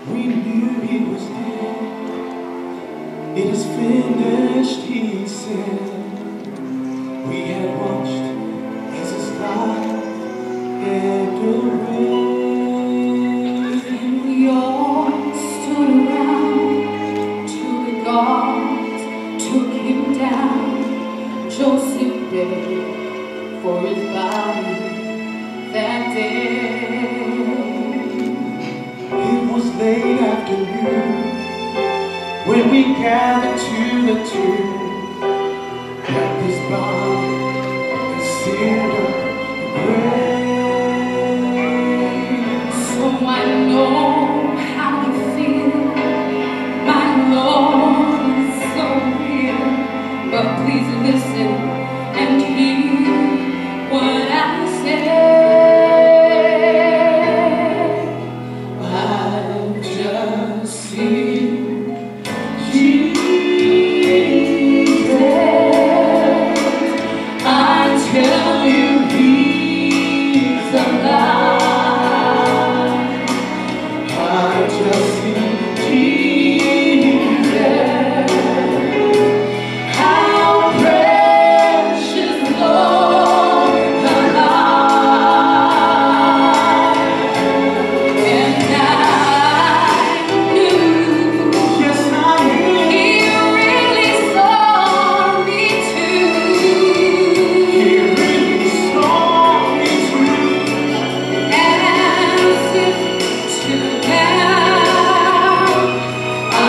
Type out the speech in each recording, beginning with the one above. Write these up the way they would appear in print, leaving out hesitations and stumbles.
We knew he was dead. It is finished, he said. We had watched as his life ebbed away. We all stood around till the guards took him down. Joseph begged for his body that day. It was late afternoon when we gathered to the tomb. At this body and sealed up the grave. So I know how you feel, my Lord is so real. But please listen and hear what I say. I've just seen Jesus. I tell you, he's alive. I've just seen Jesus. How precious, Lord, alive. And I knew Yes, I knew He really saw me too. he really saw me through. As if to now I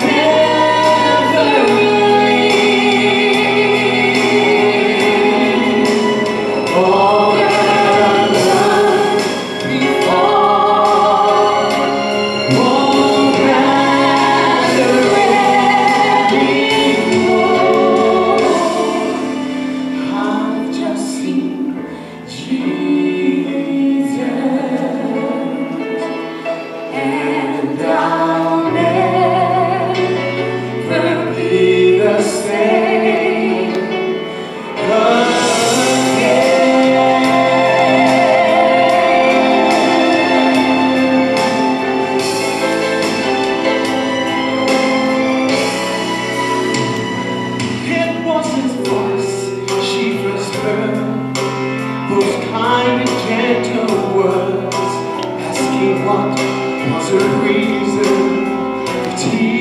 never leave. All that I've done before won't matter anymore. I've just seen Jesus, and I'll never be the same again. It was his voice she first heard, those kind and gentle words, asking what was her reason for tears.